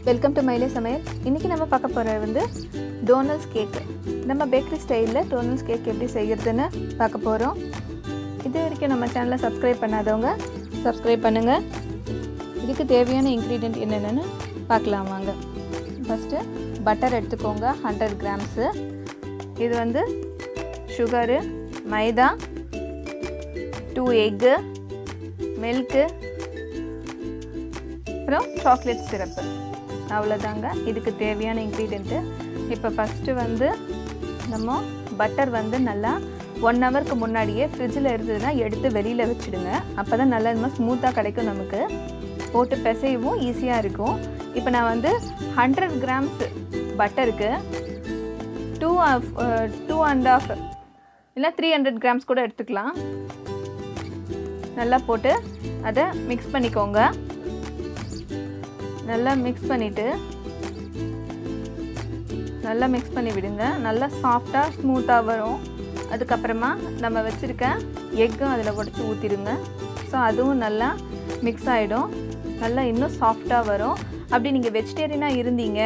Welcome to மயிலே சமையல். இன்றைக்கி நம்ம பார்க்க போகிறது வந்து டோனல்ஸ் கேக்கு. நம்ம பேக்கரி ஸ்டைலில் டோனல்ஸ் கேக் எப்படி செய்கிறதுன்னு பார்க்க போகிறோம். இது வரைக்கும் நம்ம சேனலை சப்ஸ்கிரைப் பண்ணாதவங்க சப்ஸ்கிரைப் பண்ணுங்கள். இதுக்கு தேவையான இன்க்ரீடியன்ட் என்னென்னு பார்க்கலாம் வாங்க. ஃபஸ்ட்டு பட்டர் எடுத்துக்கோங்க 100 கிராம்ஸு. இது வந்து சுகரு, மைதா, 2 எக்கு, மில்க்கு, அப்புறம் சாக்லேட் சிரப்பு. அவ்வளோதாங்க இதுக்கு தேவையான இன்க்ரீடியண்ட்டு. இப்போ ஃபஸ்ட்டு வந்து நம்ம பட்டர் வந்து நல்லா 1 ஹவருக்கு முன்னாடியே ஃப்ரிட்ஜில் இருந்ததுன்னா எடுத்து வெளியில் வச்சுடுங்க. அப்போ தான் நல்லா இந்த மாதிரி ஸ்மூத்தாக கிடைக்கும், நமக்கு போட்டு பிசையவும் ஈஸியாக இருக்கும். இப்போ நான் வந்து 100 கிராம்ஸ் பட்டருக்கு 2.5 இல்லை 300 கிராம்ஸ் கூட எடுத்துக்கலாம். நல்லா போட்டு அதை மிக்ஸ் பண்ணிக்கோங்க. நல்லா மிக்ஸ் பண்ணிவிட்டு நல்லா மிக்ஸ் பண்ணி விடுங்க. நல்லா சாஃப்டாக ஸ்மூத்தாக வரும். அதுக்கப்புறமா நம்ம வச்சுருக்க எக்கும் அதில் உடச்சி ஊற்றிடுங்க. ஸோ அதுவும் நல்லா மிக்ஸ் ஆகிடும். நல்லா இன்னும் சாஃப்டாக வரும். அப்படி நீங்கள் வெஜிடேரியனாக இருந்தீங்க,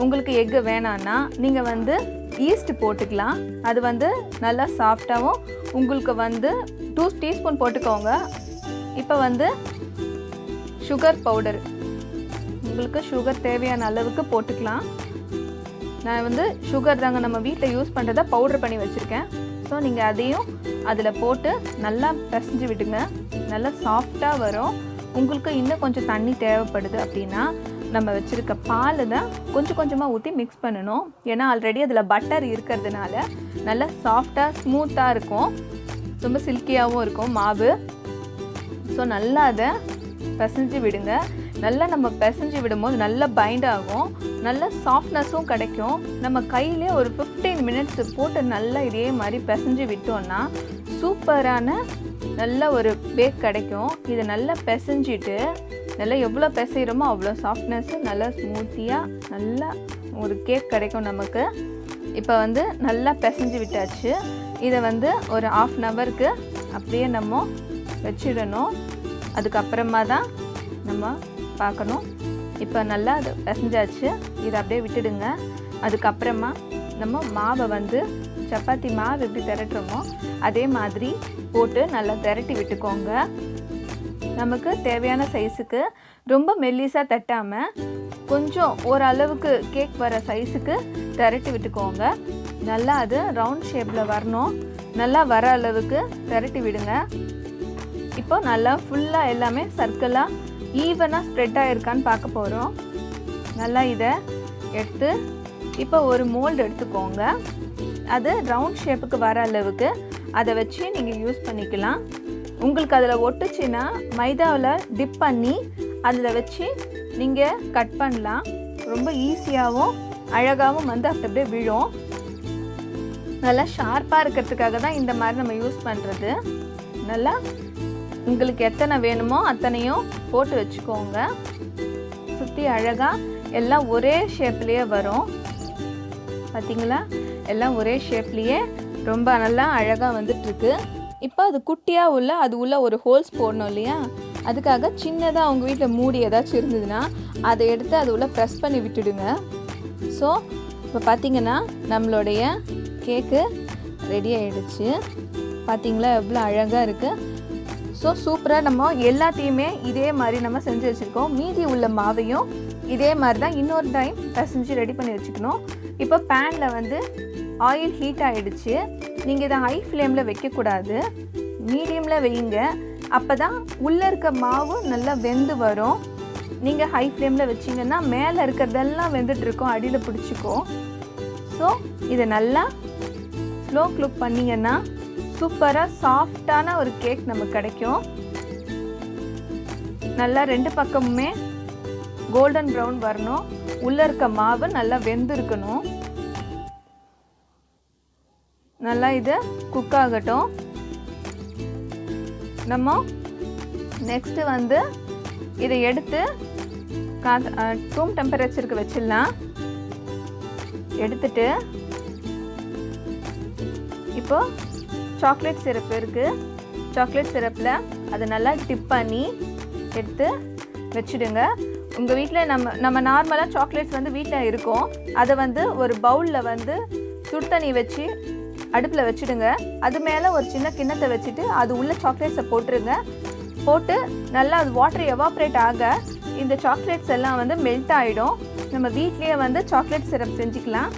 உங்களுக்கு எக்கு வேணான்னா நீங்கள் வந்து ஈஸ்ட் போட்டுக்கலாம். அது வந்து நல்லா சாஃப்டாகவும் உங்களுக்கு வந்து 2 டீஸ்பூன் போட்டுக்கோங்க. இப்போ வந்து சுகர் பவுடர், உங்களுக்கு சுகர் தேவையான அளவுக்கு போட்டுக்கலாம். நான் வந்து சுகர் தாங்க நம்ம வீட்டில் யூஸ் பண்ணுறதா பவுடர் பண்ணி வச்சுருக்கேன். ஸோ நீங்கள் அதையும் அதில் போட்டு நல்லா பிசைஞ்சு விடுங்க. நல்லா சாஃப்டாக வரும். உங்களுக்கு இன்னும் கொஞ்சம் தண்ணி தேவைப்படுது அப்படின்னா நம்ம வச்சுருக்க பால் தான் கொஞ்சம் கொஞ்சமாக ஊற்றி மிக்ஸ் பண்ணணும். ஏன்னா ஆல்ரெடி அதில் பட்டர் இருக்கிறதுனால நல்லா சாஃப்டாக ஸ்மூத்தாக இருக்கும், ரொம்ப சில்கியாகவும் இருக்கும் மாவு. ஸோ நல்லா அதை பிசைஞ்சு விடுங்க. நல்லா நம்ம பிசைஞ்சு விடும்போது நல்லா பைண்ட் ஆகும், நல்ல சாஃப்ட்னஸும் கிடைக்கும். நம்ம கையிலே ஒரு 15 மினிட்ஸ் போட்டு நல்லா இதே மாதிரி பிசைஞ்சு விட்டோம்னா சூப்பரான நல்ல ஒரு பேக் கிடைக்கும். இதை நல்லா பிசைஞ்சிட்டு நல்லா எவ்வளோ பிசைகிறோமோ அவ்வளோ சாஃப்ட்னஸ்ஸு, நல்லா ஸ்மூத்தியாக நல்லா ஒரு கேக் கிடைக்கும் நமக்கு. இப்போ வந்து நல்லா பிசைஞ்சு விட்டாச்சு. இதை வந்து ஒரு 1/2 ஹவருக்கு அப்படியே நம்ம வச்சிடணும். அதுக்கப்புறமா தான் நம்ம பார்க்கணும். இப்போ நல்லா அது பிசைஞ்சாச்சு. இதை அப்படியே விட்டுடுங்க. அதுக்கப்புறமா நம்ம மாவை வந்து சப்பாத்தி மாவு எப்படி திரட்டுறோமோ அதே மாதிரி போட்டு நல்லா திரட்டி விட்டுக்கோங்க. நமக்கு தேவையான சைஸுக்கு ரொம்ப மெல்லிஸாக தட்டாமல் கொஞ்சம் ஓரளவுக்கு கேக் வர சைஸுக்கு திரட்டி விட்டுக்கோங்க. நல்லா அது ரவுண்ட் ஷேப்பில் வரணும். நல்லா வர அளவுக்கு திரட்டி விடுங்க. இப்போ நல்லா ஃபுல்லாக எல்லாமே சர்க்கிளாக ஈவனாக ஸ்ப்ரெட் ஆகிருக்கான்னு பார்க்க போகிறோம். நல்லா இதை எடுத்து இப்போ ஒரு மோல்டு எடுத்துக்கோங்க. அது ரவுண்ட் ஷேப்புக்கு வர அளவுக்கு அதை வச்சு நீங்கள் யூஸ் பண்ணிக்கலாம். உங்களுக்கு அதில் ஒட்டுச்சுன்னா மைதாவில் டிப் பண்ணி அதில் வச்சு நீங்கள் கட் பண்ணலாம். ரொம்ப ஈஸியாகவும் அழகாகவும் வந்து அப்படியே விழும். நல்லா ஷார்ப்பாக இருக்கிறதுக்காக தான் இந்த மாதிரி நம்ம யூஸ் பண்ணுறது. நல்லா உங்களுக்கு எத்தனை வேணுமோ அத்தனையும் போட்டு வச்சுக்கோங்க. சுற்றி அழகாக எல்லாம் ஒரே ஷேப்லேயே வரும். பார்த்திங்களா, எல்லாம் ஒரே ஷேப்லேயே ரொம்ப நல்லா அழகாக வந்துட்டுருக்கு. இப்போ அது குட்டியாக அது உள்ள ஒரு ஹோல்ஸ் போடணும் இல்லையா, அதுக்காக சின்னதாக உங்கள் வீட்டில் மூடி ஏதாச்சும் இருந்ததுன்னா அதை எடுத்து அது உள்ள ப்ரெஸ் பண்ணி விட்டுடுங்க. ஸோ இப்போ பார்த்திங்கன்னா நம்மளுடைய கேக்கு ரெடி ஆகிடுச்சு. பார்த்திங்களா எவ்வளோ அழகாக இருக்குது. ஸோ சூப்பராக நம்ம எல்லாத்தையுமே இதே மாதிரி நம்ம செஞ்சு வச்சுருக்கோம். மீதி உள்ள மாவையும் இதே மாதிரி தான் இன்னொரு டைம் பிசைஞ்சு ரெடி பண்ணி வச்சுக்கணும். இப்போ பேனில் வந்து ஆயில் ஹீட் ஆகிடுச்சு. நீங்கள் இதை ஹை ஃப்ளேமில் வைக்கக்கூடாது, மீடியமில் வைங்க. அப்போ தான் உள்ளே இருக்க மாவு நல்லா வெந்து வரும். நீங்கள் ஹை ஃப்ளேமில் வச்சிங்கன்னா மேலே இருக்கிறதெல்லாம் வெந்துட்டுருக்கோம், அடியில் பிடிச்சிக்கும். ஸோ இதை நல்லா ஸ்லோ குக் பண்ணிங்கன்னா சூப்பராக சாஃப்டான ஒரு கேக் நமக்கு கிடைக்கும். நல்லா 2 பக்கமுமே கோல்டன் ப்ரௌன் வரணும். உள்ளே இருக்க மாவு நல்லா வெந்திருக்கணும். நல்லா இது குக் ஆகட்டும். நம்ம நெக்ஸ்ட்டு வந்து இதை எடுத்து ரூம் டெம்பரேச்சருக்கு வச்சிடலாம். எடுத்துட்டு இப்போ சாக்லேட் சிரப் இருக்குது. சாக்லேட் சிரப்பில் அதை நல்லா டிப் பண்ணி எடுத்து வச்சுடுங்க. உங்கள் வீட்டில் நம்ம நார்மலாக சாக்லேட்ஸ் வந்து வீட்டில் இருக்கும். அதை வந்து ஒரு பவுலில் வந்து சுடு தண்ணி வச்சு அடுப்பில் வச்சுடுங்க. அது மேலே ஒரு சின்ன கிண்ணத்தை வச்சுட்டு அது உள்ள சாக்லேட்ஸை போட்டுருங்க. போட்டு நல்லா அது வாட்டர் எவாப்ரேட் ஆக இந்த சாக்லேட்ஸ் எல்லாம் வந்து மெல்ட் ஆகிடும். நம்ம வீட்லேயே வந்து சாக்லேட் சிரப் செஞ்சுக்கலாம்.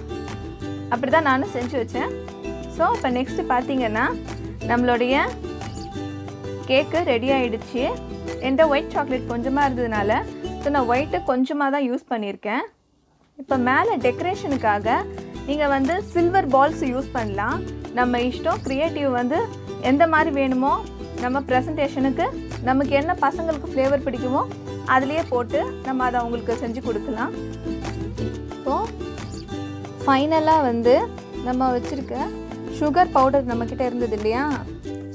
அப்படி தான் நானும் செஞ்சு வச்சேன். ஸோ இப்போ நெக்ஸ்ட்டு பார்த்திங்கன்னா நம்மளுடைய கேக்கு ரெடி ஆகிடுச்சு. என்கிட்ட ஒயிட் சாக்லேட் கொஞ்சமாக இருந்ததுனால ஸோ நான் ஒயிட்டு கொஞ்சமாக தான் யூஸ் பண்ணியிருக்கேன். இப்போ மேலே டெக்கரேஷனுக்காக நீங்கள் வந்து சில்வர் பால்ஸ் யூஸ் பண்ணலாம். நம்ம இஷ்டம். க்ரியேட்டிவ் வந்து எந்த மாதிரி வேணுமோ நம்ம ப்ரெசன்டேஷனுக்கு நமக்கு என்ன பசங்களுக்கு ஃப்ளேவர் பிடிக்குமோ அதுலேயே போட்டு நம்ம அதை அவங்களுக்கு செஞ்சு கொடுக்கலாம். இப்போது ஃபைனலாக வந்து நம்ம வச்சுருக்க சுகர் பவுடர் நம்மக்கிட்ட இருந்தது இல்லையா,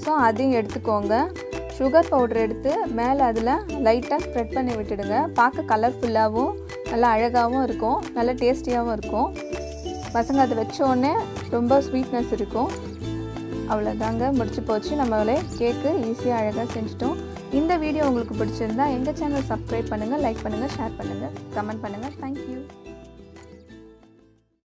ஸோ அதையும் எடுத்துக்கோங்க. சுகர் பவுடர் எடுத்து மேலே அதில் லைட்டாக ஸ்ப்ரெட் பண்ணி விட்டுடுங்க. பார்க்க கலர்ஃபுல்லாகவும் நல்லா அழகாகவும் இருக்கும், நல்லா டேஸ்டியாகவும் இருக்கும். பசங்க அதை வச்சோடனே ரொம்ப ஸ்வீட்னஸ் இருக்கும். அவ்வளோதாங்க, முடிச்சு போச்சு. நம்மளே கேக்கு ஈஸியாக அழகாக செஞ்சுட்டோம். இந்த வீடியோ உங்களுக்கு பிடிச்சிருந்தா எங்கள் சேனல் சப்ஸ்கிரைப் பண்ணுங்கள், லைக் பண்ணுங்கள், ஷேர் பண்ணுங்கள், கமெண்ட் பண்ணுங்கள். தேங்க்யூ.